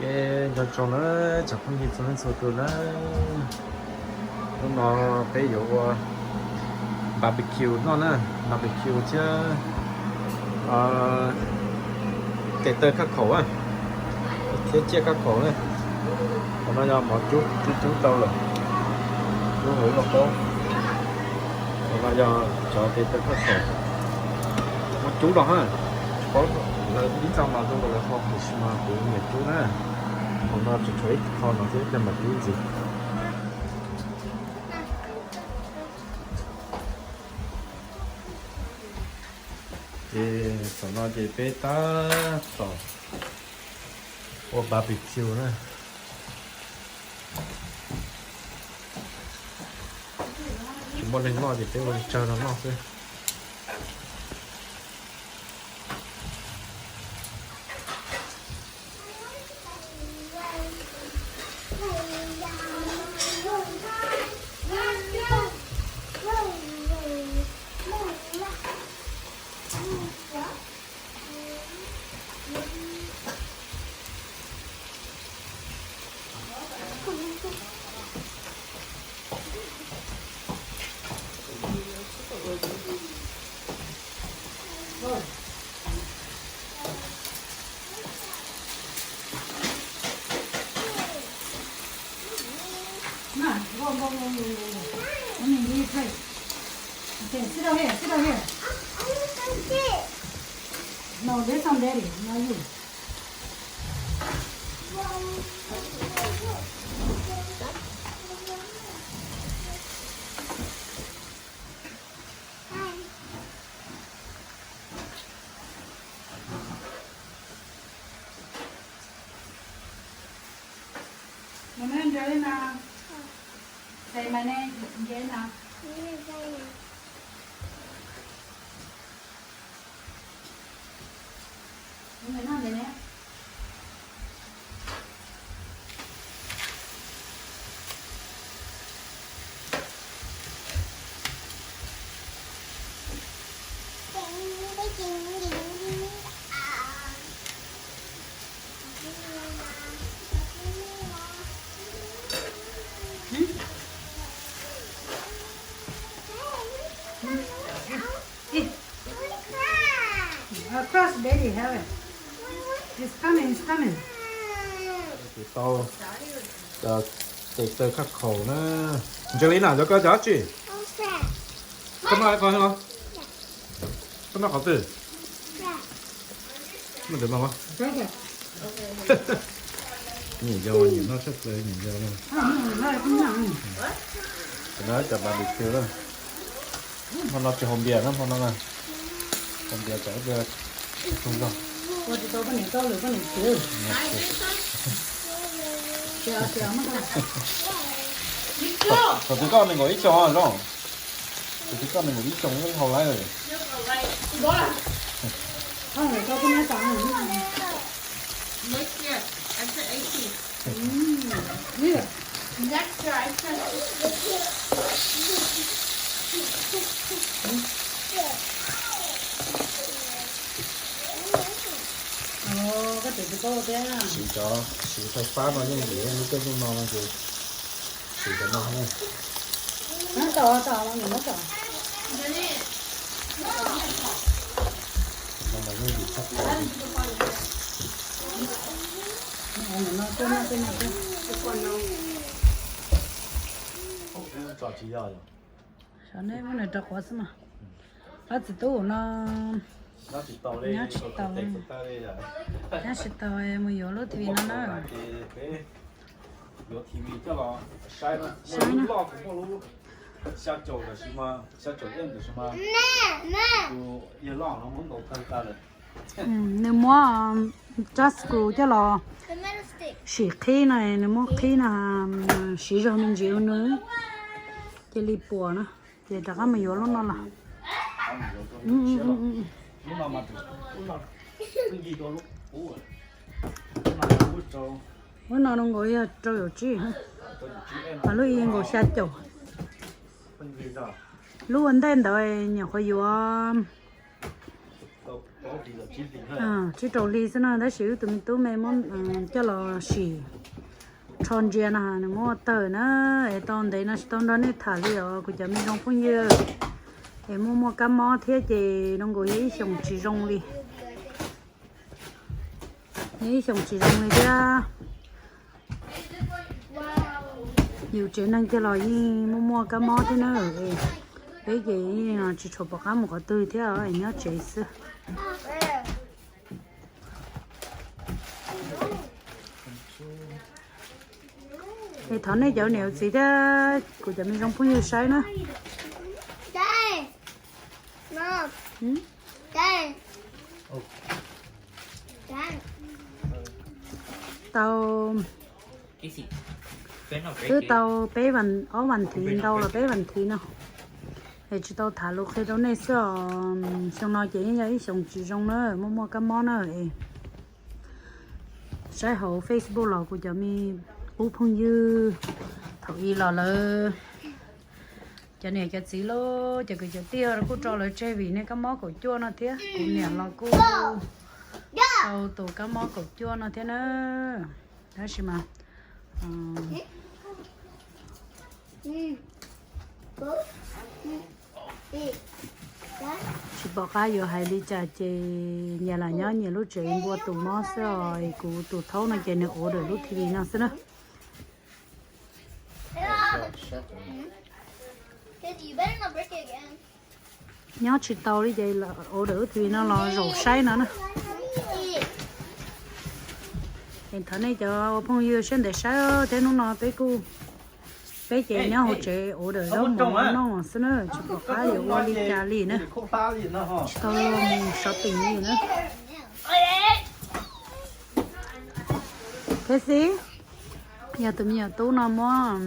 cái cho nó chọc không gì cho nó sôi từ nó bây giờ barbecue nó nè barbecue chứ cái tơ các khẩu á thế chia các khẩu này còn nó cho một chút tao rồi chú hữu một tô còn nó cho cái tơ các khẩu một chú đó ha có là lý do mà tôi gọi là họ phải xem mà của người chú nè còn nó chỉ thấy họ nó thế là mà cái gì thì còn nó chỉ bé ta tỏ ô barbecue nè chúng bọn mình nói thì cái bọn chờ nó thôi Okay, sit down here, sit down here. No, there's some daddy, not you. Mama, Angelina. Say my name, Angelina. Người nào vậy nè? Across baby, have it. It's coming, it's coming. thì tao từ khắc khẩu nè chơi lý nào cho có giá trị không nói coi không không nói khó từ mình được không Okay. nhìn nhìn nó rấtเลยnhìn vô luôn nó chả barbecue đó nó chỉ hồng bia nó không nó hồng bia chả bia không đâu What did you open it? All open it too. còn thứ con mình có ít cho rồi thứ con mình có ít cho nó hầu lại rồi Oh, it's open it down. Next year, after 80. Here. Next year, after Oh, cái tiền cô thế à? chỉ cho phá nó như vậy như cái nó mà rồi chỉ cho nó thôi Nó to mà nó to. nó mà như gì chắc chắn Nó cái cho chỉ rồi Sao này mới là trọc quá mà. Nó chỉ tu nó chỉ tàu lên nó chỉ tàu em mới vô lúc thì nó đó.有 TV 这了，晒了，我老公我路下脚的是吗？下脚印的是吗？就一浪了，我们都干了。Nếu mua just go cho lo xỉ khí này nếu mua khí là xỉ rồi mình chịu nữa cái lì bùa nữa thì chắc là mình vô luôn nó là bữa nào nó ngồi trâu ở chi hả mà lúc yên ngồi xa chậu lúc anh tên đợi nhà khoai vô chỉ trâu lì thế nào đó xíu tụi mình tụi mẹ muốn cho là xì tròn già nè nó mua tờ nó ở trong đấy nó trong đó nó thả đi rồi của cho mình trong phong dưa em mua cá mò thế thì nó gọi ấy xong chỉ rong đi ấy xong chỉ rong đi ra nhiều chuyện năng cho là mua cá mò thế nữa cái gì chỉ chụp bọc cá một cái tươi thế rồi nhớ chế xưa thì thằng này dạo nhiều gì đó của chúng mình không có nhiều sai nữa đây nó đây tàu cứ tàu bé vần ở vần thì đâu là bé vần thì nào thì chỉ tàu thả lúc khi đó này sao xong nói chỉ như xong chỉ trong nữa mua cái món nữa sai hậu Facebook là của chúng mình bố phong dư thầu y là cho nên cho xí lô cho cái cho tiêu rồi cô cho lại chơi vì này cái món cổ chua nó thế cũng nhẹ là cô sau tụ cái món cổ chua nó thế nữa đó chứ mà chị bỏ cái vô hay đi chả chị nhà là nhớ nhiều lúc chuyện qua tụ món rồi cụ tụ thấu nó chơi nữa ổ được lúc thì nó sẽ nữa nhớ chị tàu đi vậy là ổ được thì nó là rổ say nữa nè hiện thằng này cho phong yêu xem để say thế nó tới cô bé chị nhớ hỗ trợ ổ được đó mà nó mà xin nữa chị bỏ cái vô qua đi trà lì nữa chị tàu sợ tình gì nữa cái gì nhà tụi mình tú nó mua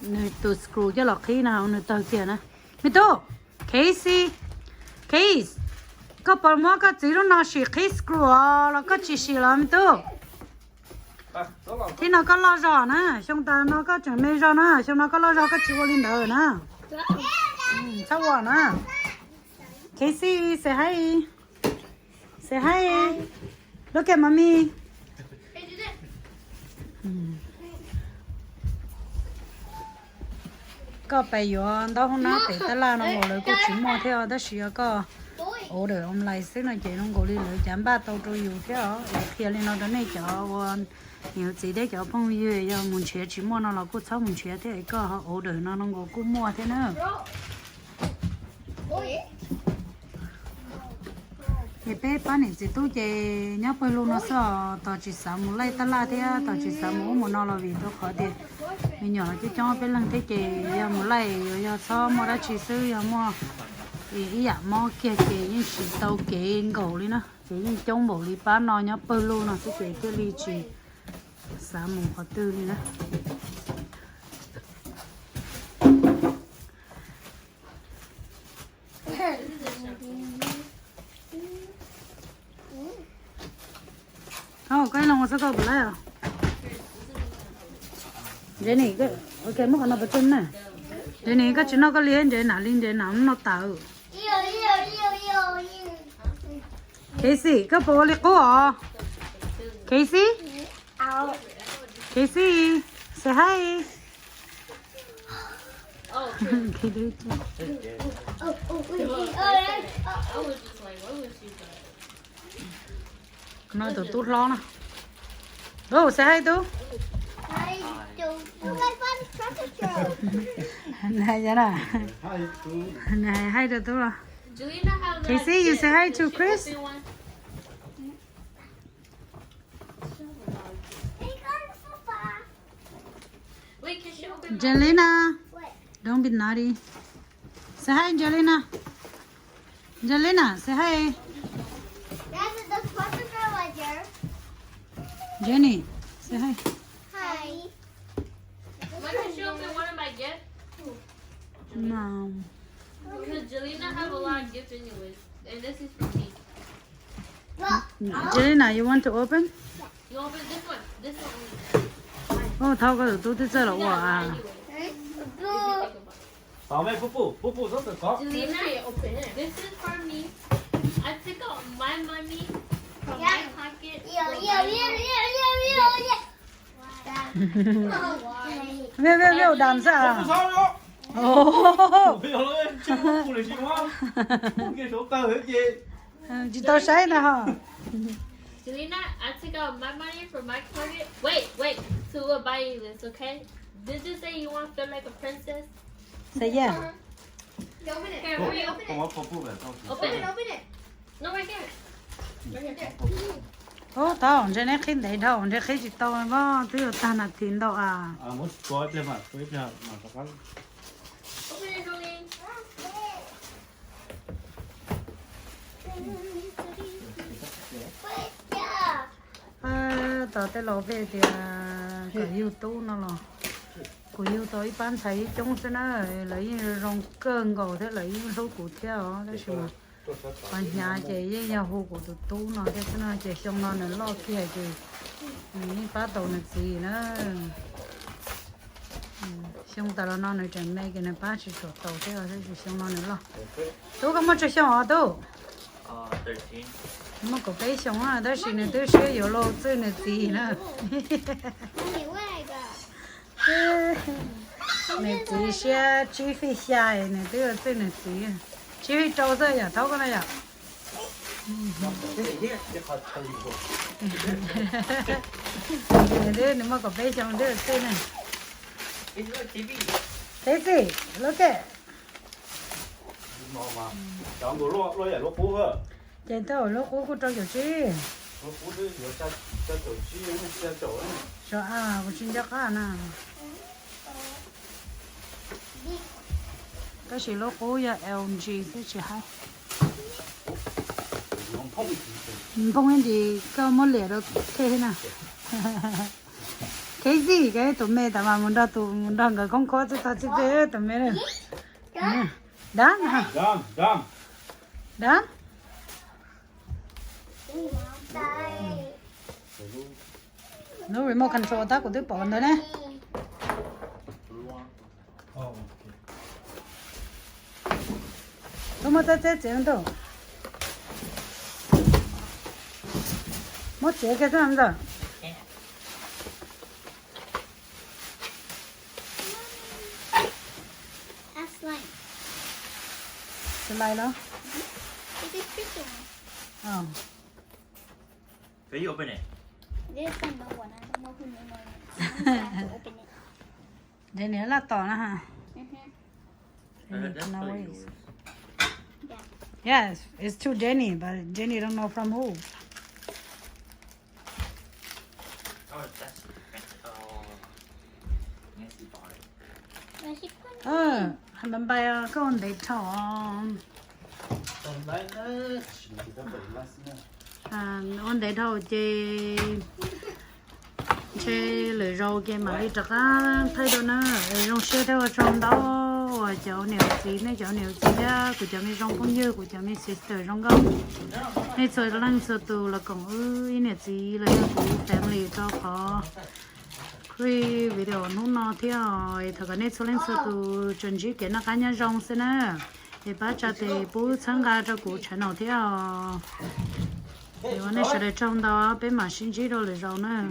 người tụi screw cho lọt khí nào người tao kia nè mi tú Casey Case có bao mua cái gì đó nó xì khí screw là có chỉ xì lắm tú thì nó có lo rõ nè xong ta nó có chẳng mê rõ nè xong nó có lo rõ cái chịu lên đời nè sao vậy nè Casey say hi look at mommy có bây giờ đó hôm nay thì ta la nó ngồi lại có chuyện mua theo đó xíu có ổ được ông lại xí nó chạy nó ngồi đi lại chạm ba tàu trôiอยู่theo kia lên nó đến đây cho nhiều gì đấy cho phong yêu cho muốn chơi chỉ mua nó là cứ cháu muốn chơi thế có ổ được nó ngồi cứ mua thế nữa thì bé bán này chỉ tôi chơi nhớ bây luôn nó sợ tao chỉ sợ muốn lấy ta la thế tao chỉ sợ muốn nó là vì tôi khó thì mình nhỏ chứ cho bé lần thế chơi giờ muốn lấy giờ sao mua đã chỉซื้อgiờ mua thì giờ mua kia chơi những chỉ tao kia gầu đi nữa chỉ những trong bộ li bán nó nhớ bây luôn nó sẽ chơi cái li chỉ sợ muốn khó tư đi nữa cái lòng sao có bự lại à? Đây này cái mức nó bự chân này. Đây này cái chuyện nó có liên đây nào nó tạo. Casey, cái bộ lịch của à? Casey? Casey, say hi. Cái đứa chứ. Nói tụi tốt lo nè. Đâu say hi tú. Này vậy nè. Này hi được tú rồi. Casey, you say hi to Chris. Jelena, don't be naughty. Say hi, Jelena. Jelena, say hi. Jenny, say hi. Hi. When can she open one of my gifts? No. Because Jelena have a lot of gifts anyways. And this is for me. Jelena, you want to open? You open this one. This one only. Oh, thao cái tôi tới giờ là ủa à. Bảo mẹ bố bố rất là có. Jelena, this is for me. I took out my money from Yeah. my pocket. Yo, for yo, buying yo, my- yo, yo, yo, yo. Veo đàn Không sao? sao đâu. Ồ, Bây giờ nó lên chứ không là gì quá. Cái số tờ hết gì. chị tao say nè hả? Selena, I took out my money from my pocket. Wait. So we'll buy you this, okay? Did you say you want to feel like a princess? Say yeah. Open it. Here, hurry, open it. Không có phục vụ về tao. Open it. Open it. No, right there. Right here. Ồ, tao không này khi đấy đâu, này khi chị tao mà tôi ta là tiền đâu à? À muốn có thêm mà, có thêm mà có Open it, Jolene. À, tao tới lò về thì cái YouTube nó là của YouTube一般thấy chúng sẽ nó lấy rong cơn gầu thế lấy số cụ theo đó là mà còn nhà chị với nhà hồ của tụi tú nó thế nó chị xong nó lo kia chị những bắt đầu là gì nữa xong tao nó nói chuyện mấy cái này bắt chỉ số tàu thế rồi chị xong nó nữa lo tú không có cho xong hả tú 13. mà có cái xong à đó là tôi sẽ有lo这呢gì nữa 你外个。 này chỉ sẽ chi phí xa này tôi ở trên này chỉ chi phí trâu ra ya thấu cái này ya đây nếu mà có bé xong tôi ở trên này thế gì lúc cái Chọn đồ lo giải lo phú hả? trên tàu lúc của trâu kiểu chi Lo phú chứ nó cha tổ chi nó cha tổ ấy. cho à một chuyện chắc à nè cái gì lúc của ya LG cái gì hay Không thông. không biết gì có một lẻ đâu thế nào cái gì cái tụi mẹ tao mà muốn ra cái con khó tao chỉ thế tụi mẹ này đó hả Dam. đó nó remote control ta của tôi bỏ nữa nè tôi mới tới chuyện đâu mất chuyện cái gì đó That's like. cái này đó It is picture. Phải open it. This one no one. I don't know who name it. I'm gonna open it. đây nữa là tỏ nó hả Mhm. no ways. Yeah. Yes, it's to Jenny, but Jenny don't know from who. Oh, that's Nancy bought it. Where's she put it? Mình bay con để thọ. Còn đây nó chỉ có phải là On để thọ chơi lười rau cái mà đi chắc á thấy đâu nữa, rong xe theo trong đó. Và cháu nhiều gì á, của cháu này rong cũng như của cháu này sister rong gông. Này chơi lần sau tù là còn ơi nè gì là của family cho có. Khi video nó theo thật cái này số lần sau tù chuẩn bị cái nó cá nhân rong xem nè. Để bắt cho thì bố参加cho của channel theo. Thìวันนี้sẽ trong đó bên mà xin chỉ đồ lười rau nữa.